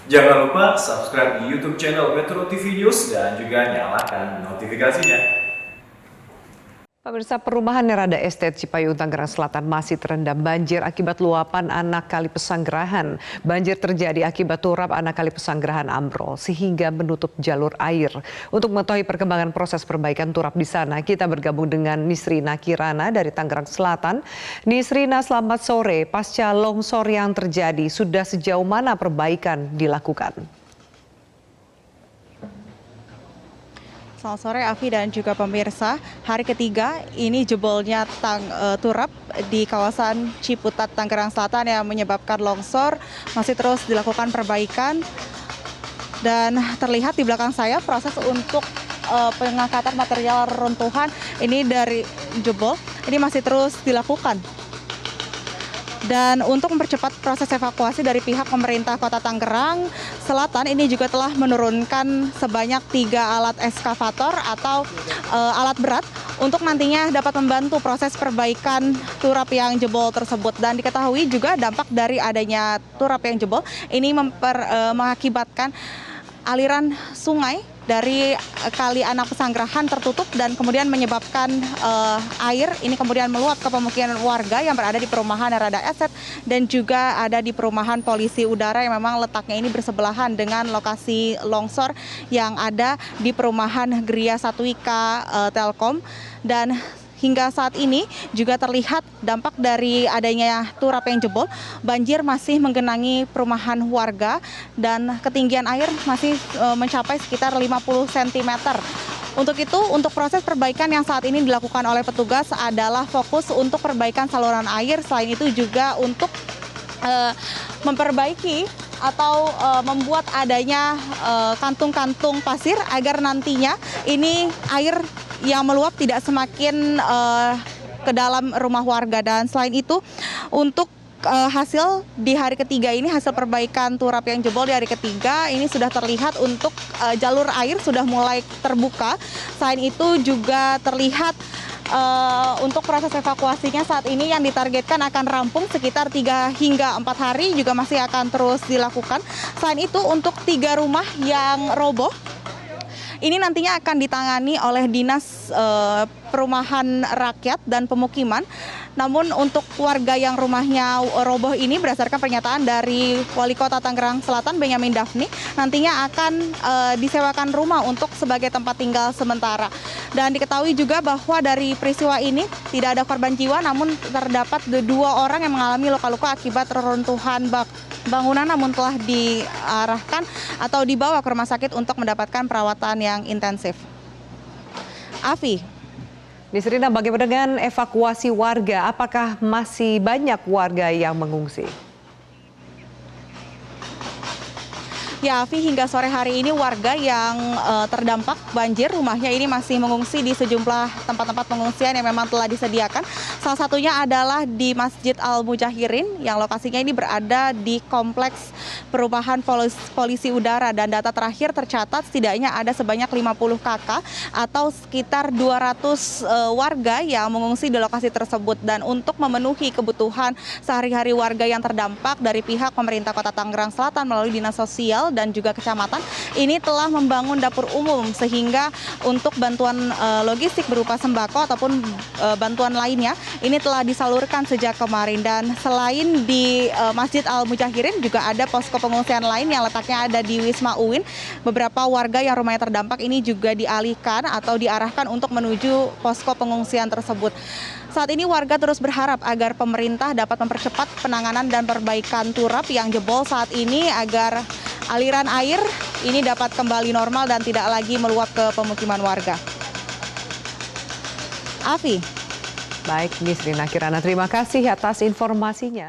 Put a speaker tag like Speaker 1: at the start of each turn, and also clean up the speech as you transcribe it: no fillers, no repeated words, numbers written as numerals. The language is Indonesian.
Speaker 1: Jangan lupa subscribe di YouTube channel Metro TV News dan juga nyalakan notifikasinya.
Speaker 2: Pemirsa, perumahan Nerada Estate Cipayung, Tangerang Selatan masih terendam banjir akibat luapan anak Kali Pesanggerahan. Banjir terjadi akibat turap anak Kali Pesanggerahan ambrol sehingga menutup jalur air. Untuk mengetahui perkembangan proses perbaikan turap di sana, kita bergabung dengan Nisrina Kirana dari Tangerang Selatan. Nisrina, selamat sore. Pasca longsor yang terjadi, sudah sejauh mana perbaikan dilakukan?
Speaker 3: Selamat sore Afi dan juga pemirsa. Hari ketiga ini jebolnya turap di kawasan Ciputat, Tangerang Selatan yang menyebabkan longsor. Masih terus dilakukan perbaikan. Dan terlihat di belakang saya proses untuk pengangkatan material runtuhan ini dari jebol. Ini masih terus dilakukan. Dan untuk mempercepat proses evakuasi dari pihak pemerintah Kota Tangerang Selatan ini juga telah menurunkan sebanyak 3 alat eskavator atau alat berat untuk nantinya dapat membantu proses perbaikan turap yang jebol tersebut. Dan diketahui juga dampak dari adanya turap yang jebol ini mengakibatkan aliran sungai dari Kali Anak Pesanggerahan tertutup dan kemudian menyebabkan air ini kemudian meluap ke pemukiman warga yang berada di perumahan Nerada Estate dan juga ada di perumahan Polisi Udara yang memang letaknya ini bersebelahan dengan lokasi longsor yang ada di perumahan Gria Satwika Telkom. Dan hingga saat ini juga terlihat dampak dari adanya turap yang jebol. Banjir masih menggenangi perumahan warga dan ketinggian air masih mencapai sekitar 50 cm. Untuk itu, untuk proses perbaikan yang saat ini dilakukan oleh petugas adalah fokus untuk perbaikan saluran air. Selain itu juga untuk memperbaiki atau membuat adanya kantung-kantung pasir agar nantinya ini air yang meluap tidak semakin ke dalam rumah warga. Dan selain itu untuk hasil di hari ketiga ini, hasil perbaikan turap yang jebol di hari ketiga ini sudah terlihat untuk jalur air sudah mulai terbuka. Selain itu juga terlihat untuk proses evakuasinya saat ini yang ditargetkan akan rampung sekitar 3 hingga 4 hari juga masih akan terus dilakukan. Selain itu untuk 3 rumah yang roboh ini nantinya akan ditangani oleh Dinas Perumahan Rakyat dan Pemukiman. Namun untuk warga yang rumahnya roboh ini berdasarkan pernyataan dari Wali Kota Tangerang Selatan Benyamin Daphni nantinya akan disewakan rumah untuk sebagai tempat tinggal sementara. Dan diketahui juga bahwa dari peristiwa ini tidak ada korban jiwa namun terdapat 2 orang yang mengalami luka-luka akibat reruntuhan bangunan namun telah diarahkan atau dibawa ke rumah sakit untuk mendapatkan perawatan yang intensif. Afi.
Speaker 2: Nisrina, bagaimana dengan evakuasi warga? Apakah masih banyak warga yang mengungsi?
Speaker 3: Ya, Afi, hingga sore hari ini warga yang terdampak banjir rumahnya ini masih mengungsi di sejumlah tempat-tempat pengungsian yang memang telah disediakan. Salah satunya adalah di Masjid Al-Mujahirin yang lokasinya ini berada di kompleks perumahan Polisi Udara. Dan data terakhir tercatat setidaknya ada sebanyak 50 KK atau sekitar 200 warga yang mengungsi di lokasi tersebut. Dan untuk memenuhi kebutuhan sehari-hari warga yang terdampak dari pihak pemerintah Kota Tangerang Selatan melalui Dinas Sosial dan juga kecamatan ini telah membangun dapur umum sehingga untuk bantuan logistik berupa sembako ataupun bantuan lainnya ini telah disalurkan sejak kemarin. Dan selain di Masjid Al-Mujahirin juga ada posko pengungsian lain yang letaknya ada di Wisma Uin. Beberapa warga yang rumahnya terdampak ini juga dialihkan atau diarahkan untuk menuju posko pengungsian tersebut. Saat ini warga terus berharap agar pemerintah dapat mempercepat penanganan dan perbaikan turap yang jebol saat ini agar aliran air ini dapat kembali normal dan tidak lagi meluap ke pemukiman warga. Afi.
Speaker 2: Baik, Nisrina Kirana, terima kasih atas informasinya.